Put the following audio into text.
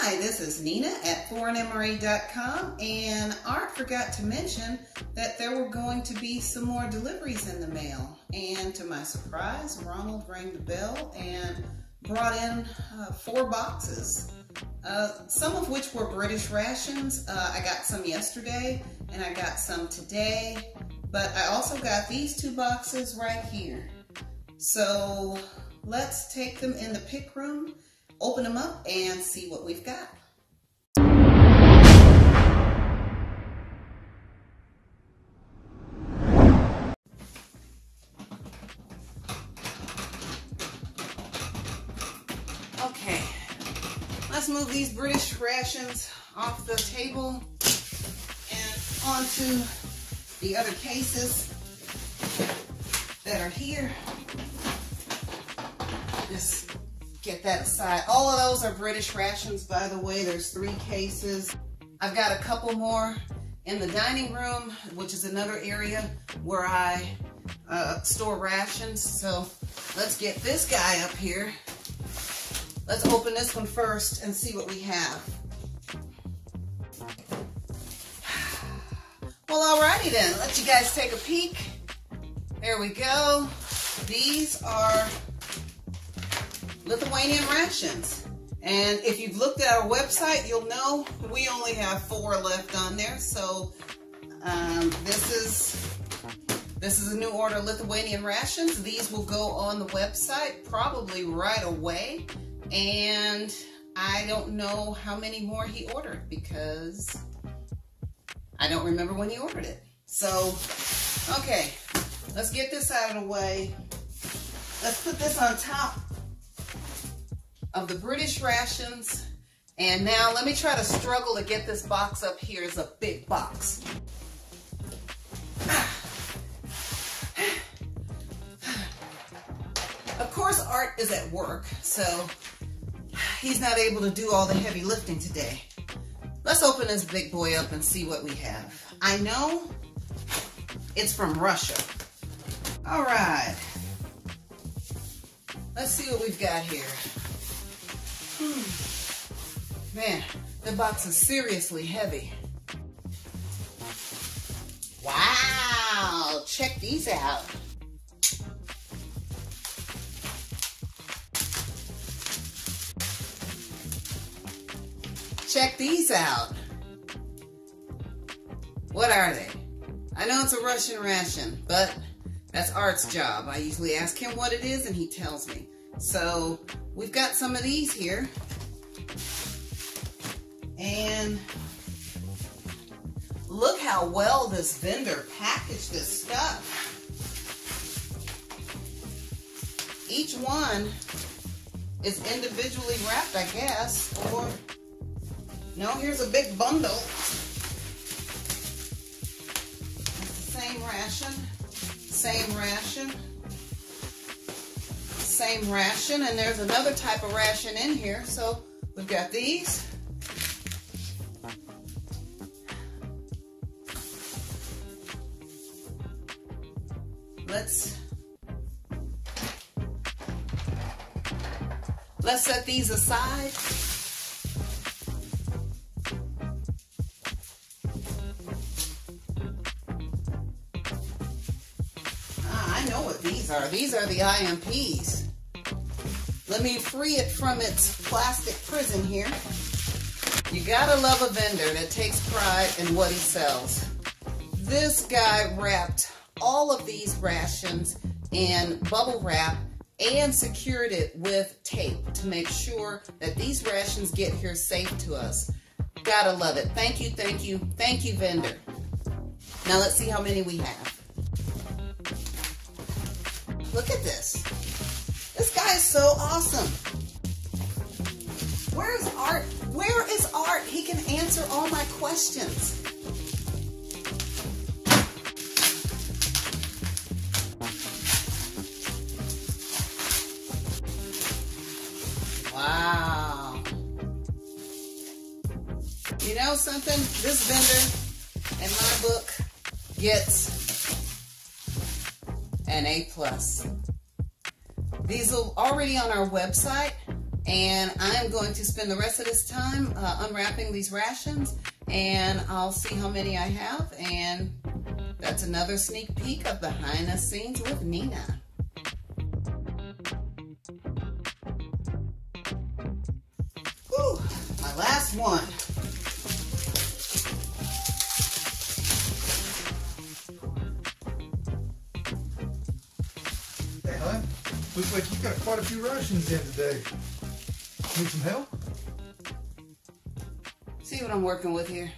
Hi, this is Nina at ForeignMRE.com, and Art forgot to mention that there were going to be some more deliveries in the mail. And to my surprise, Ronald rang the bell and brought in 4 boxes, some of which were British rations. I got some yesterday and I got some today, but I also got these 2 boxes right here. So let's take them in the pick room, open them up, and see what we've got. Okay, let's move these British rations off the table and onto the other cases that are here. Just get that aside. All of those are British rations, by the way. There's 3 cases. I've got a couple more in the dining room, which is another area where I store rations. So let's get this guy up here. Let's open this one first and see what we have. Well, alrighty then. Let you guys take a peek. There we go. These are Lithuanian rations. And if you've looked at our website, you'll know we only have 4 left on there. So this is a new order of Lithuanian rations. These will go on the website probably right away. And I don't know how many more he ordered because I don't remember when he ordered it. So, okay, let's get this out of the way. Let's put this on top of the British rations. And now let me try to struggle to get this box up here. It's a big box. Of course, Art is at work, so he's not able to do all the heavy lifting today. Let's open this big boy up and see what we have. I know it's from Russia. All right. Let's see what we've got here. Man, the box is seriously heavy. Wow, check these out. Check these out. What are they? I know it's a Russian ration, but that's Art's job. I usually ask him what it is and he tells me. So we've got some of these here. And look how well this vendor packaged this stuff. Each one is individually wrapped, I guess, or no, here's a big bundle. It's the same ration, same ration, same ration, and there's another type of ration in here. So we've got these. Let's set these aside. I know what these are. These are the IMPs. Let me free it from its plastic prison here. You gotta love a vendor that takes pride in what he sells. This guy wrapped all of these rations in bubble wrap and secured it with tape to make sure that these rations get here safe to us. Gotta love it. Thank you, thank you, thank you, vendor. Now let's see how many we have. Look at this. This guy is so awesome. Where's Art? Where is Art? He can answer all my questions. Wow. You know something? This vendor, in my book, gets an A+. These are already on our website, And I'm going to spend the rest of this time unwrapping these rations, and I'll see how many I have, and that's another sneak peek of behind the scenes with Nina. Whew, my last one. Hey, hon, looks like you got quite a few rations in today. Need some help? See what I'm working with here.